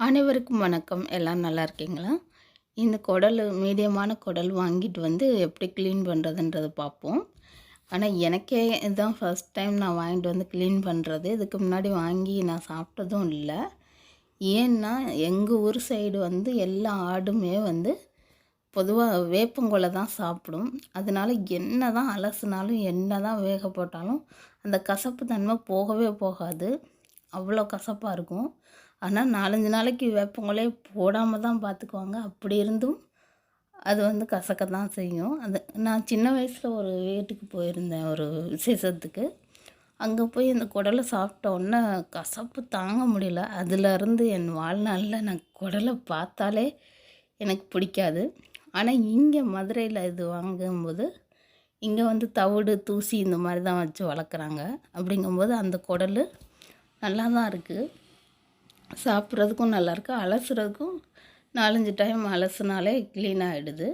அனைவருக்கும் வணக்கம். எல்லாம் நல்லா இருக்கீங்களா? இந்த குடல் மீடியமான குடல் வாங்கிட்டு வந்து எப்படி க்ளீன் பண்ணுறதுன்றத பார்ப்போம். ஆனால் எனக்கே இதுதான் ஃபஸ்ட் டைம் நான் வாங்கிட்டு வந்து க்ளீன் பண்ணுறது. இதுக்கு முன்னாடி வாங்கி நான் சாப்பிட்டதும் இல்லை. ஏன்னா எங்கள் ஊர் சைடு வந்து எல்லா ஆடுமே வந்து பொதுவாக வேப்பங்கொலை தான் சாப்பிடும். அதனால என்ன தான் அலசுனாலும் என்ன தான் வேக போட்டாலும் அந்த கசப்பு தன்மை போகவே போகாது. அவ்வளோ கசப்பாக இருக்கும். ஆனால் 4-5 நாளைக்கு வேப்பங்கொலையே போடாமல் தான் பார்த்துக்குவாங்க. அப்படி இருந்தும் அது வந்து கசக்க தான் செய்யும். அது நான் சின்ன வயசில் ஒரு வீட்டுக்கு போயிருந்தேன், ஒரு விசேஷத்துக்கு. அங்கே போய் அந்த குடலை சாப்பிட்ட உடனே கசப்பு தாங்க முடியல. அதிலருந்து என் வாழ்நாளில் நான் குடலை பார்த்தாலே எனக்கு பிடிக்காது. ஆனால் இங்கே மதுரையில் இது வாங்கும்போது இங்கே வந்து தவிடு, தூசி இந்த மாதிரி தான் வச்சு வளர்க்குறாங்க. அப்படிங்கும்போது அந்த குடல் நல்லா தான் இருக்குது. சாப்பிட்றதுக்கும் நல்லாயிருக்கு, அலசுறதுக்கும் 4-5 டைம் அலசுனாலே க்ளீன் ஆகிடுது.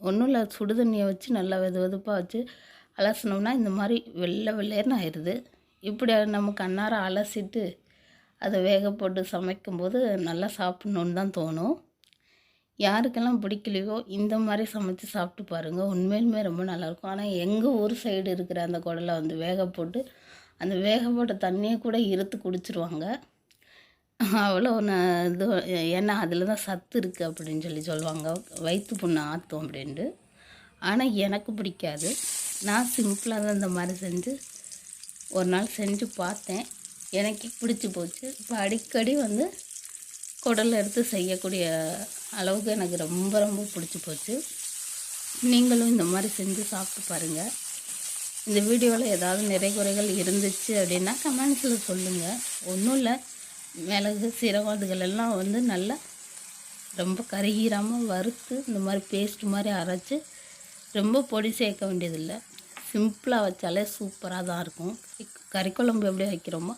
ஒன்றும் இல்லை, சுடு தண்ணியை வச்சு நல்லா வெதுப்பாக வச்சு அலசினோம்னா இந்த மாதிரி வெள்ளை வெள்ளையர்னு ஆயிடுது. இப்படி நம்ம கண்ணார அலசிட்டு அதை வேக போட்டு சமைக்கும்போது நல்லா சாப்பிட்ணுன்னு தான் தோணும். யாருக்கெல்லாம் பிடிக்கலையோ இந்த மாதிரி சமைச்சு சாப்பிட்டு பாருங்கள், உண்மையிலுமே ரொம்ப நல்லாயிருக்கும். ஆனால் எங்கள் ஊர் சைடு இருக்கிற அந்த குடலை வந்து வேக போட்டு அந்த வேக போட்ட தண்ணியை கூட இறுத்து குடிச்சிருவாங்க. அவ்வளோ இது, ஏன்னா அதில் தான் சத்து இருக்குது அப்படின்னு சொல்லுவாங்க, வயிற்று புண்ணு ஆற்றும் அப்படின்ட்டு. ஆனால் எனக்கு பிடிக்காது. நான் சிம்பிளாக தான் இந்த மாதிரி செஞ்சு ஒரு நாள் செஞ்சு பார்த்தேன், எனக்கு பிடிச்சி போச்சு. இப்போ அடிக்கடி வந்து குடல் எடுத்து செய்யக்கூடிய அளவுக்கு எனக்கு ரொம்ப ரொம்ப பிடிச்சி போச்சு. நீங்களும் இந்த மாதிரி செஞ்சு சாப்பிட்டு பாருங்கள். இந்த வீடியோவில் ஏதாவது நிறை குறைகள் இருந்துச்சு அப்படின்னா கமெண்ட்ஸில் சொல்லுங்கள். ஒன்றும் இல்லை, மிளகு, சீரகம் அதுகள் எல்லாம் வந்து நல்லா ரொம்ப கருகிராமல் வறுத்து இந்த மாதிரி பேஸ்ட் மாதிரி அரைச்சி ரொம்ப பொடி சேர்க்க வேண்டியதில்லை. சிம்பிளாக வச்சாலே சூப்பராக தான் இருக்கும். கறிக்குழம்பு எப்படி வைக்கிறோமோ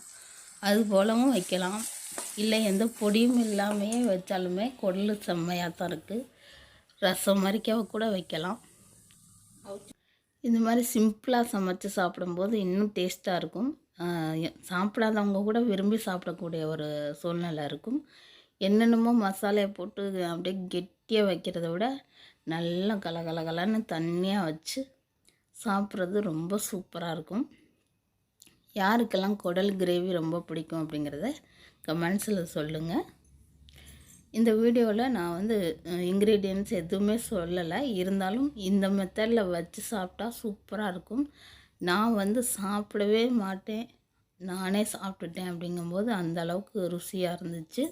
அது போலவும் வைக்கலாம். இல்லை எந்த பொடியும் இல்லாமையே வச்சாலுமே குடல் செம்மையாக தான் இருக்குது. ரசம் மாதிரிக்க கூட வைக்கலாம். இந்த மாதிரி சிம்பிளாக சமைச்சு சாப்பிடும்போது இன்னும் டேஸ்ட்டாக இருக்கும். சாப்பிடாதவங்க கூட விரும்பி சாப்பிடக்கூடிய ஒரு சூழ்நிலை இருக்கும். என்னென்னமோ மசாலையை போட்டு அப்படியே கெட்டியாக வைக்கிறத விட நல்லா கலகலகலன்னு தண்ணியாக வச்சு சாப்பிட்றது ரொம்ப சூப்பராக இருக்கும். யாருக்கெல்லாம் குடல் கிரேவி ரொம்ப பிடிக்கும் அப்படிங்கிறத கமெண்ட்ஸில் சொல்லுங்கள். இந்த வீடியோவில் நான் வந்து இன்க்ரீடியன்ட்ஸ் எதுவுமே சொல்லலை, இருந்தாலும் இந்த மெத்தடில் வச்சு சாப்பிட்டா சூப்பராக இருக்கும். நான் வந்து சாப்பிடவே மாட்டேன், நானே சாப்பிட்டுட்டேன். அப்படிங்கும்போது அந்த அளவுக்கு ருசியாக இருந்துச்சு.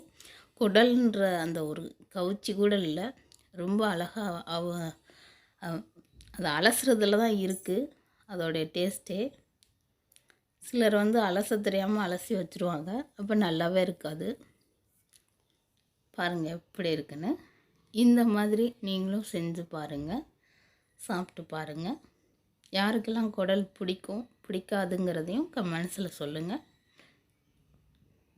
குடல்ன்ற அந்த ஒரு கவுச்சி கூட இல்லை, ரொம்ப அழகாக அதை அலசுறதுல தான் இருக்குது அதோடைய டேஸ்ட்டே. சிலர் வந்து அலச தெரியாமல் அலசி வச்சுருவாங்க, அப்போ நல்லாவே இருக்காது. பாருங்கள் எப்படி இருக்குன்னு. இந்த மாதிரி நீங்களும் செஞ்சு பாருங்கள், சாப்பிட்டு பாருங்கள். யாருக்கெல்லாம் குடல் பிடிக்கும் பிடிக்காதுங்கிறதையும் கமெண்ட்ஸில் சொல்லுங்கள்.